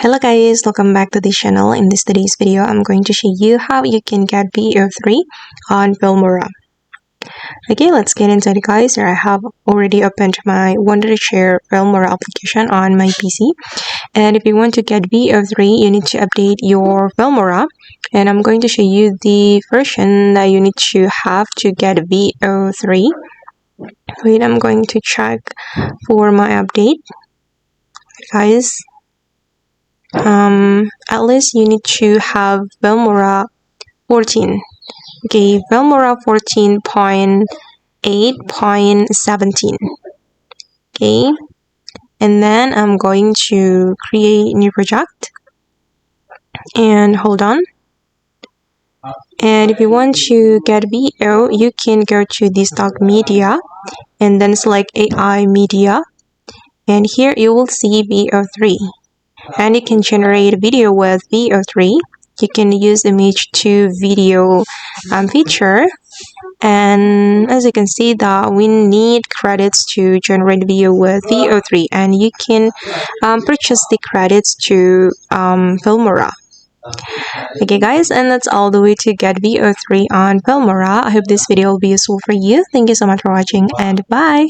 Hello guys, welcome back to this channel. In today's video, I'm going to show you how you can get VO3 on Filmora. Okay, let's get into it guys. Here I have already opened my Wondershare Filmora application on my PC. And if you want to get VO3, you need to update your Filmora. And I'm going to show you the version that you need to have to get VO3. Wait, I'm going to check for my update. Guys, at least you need to have Filmora 14. Okay, Filmora 14.8.17. Okay, and then I'm going to create a new project and hold on. And if you want to get VO, you can go to the stock media and then select AI media, and here you will see VO3. And you can generate a video with VO3. You can use image to video feature, and as you can see that we need credits to generate video with VO3, and you can purchase the credits to Filmora. Okay guys, and that's all the way to get VO3 on Filmora. I hope this video will be useful for you. Thank you so much for watching, and bye.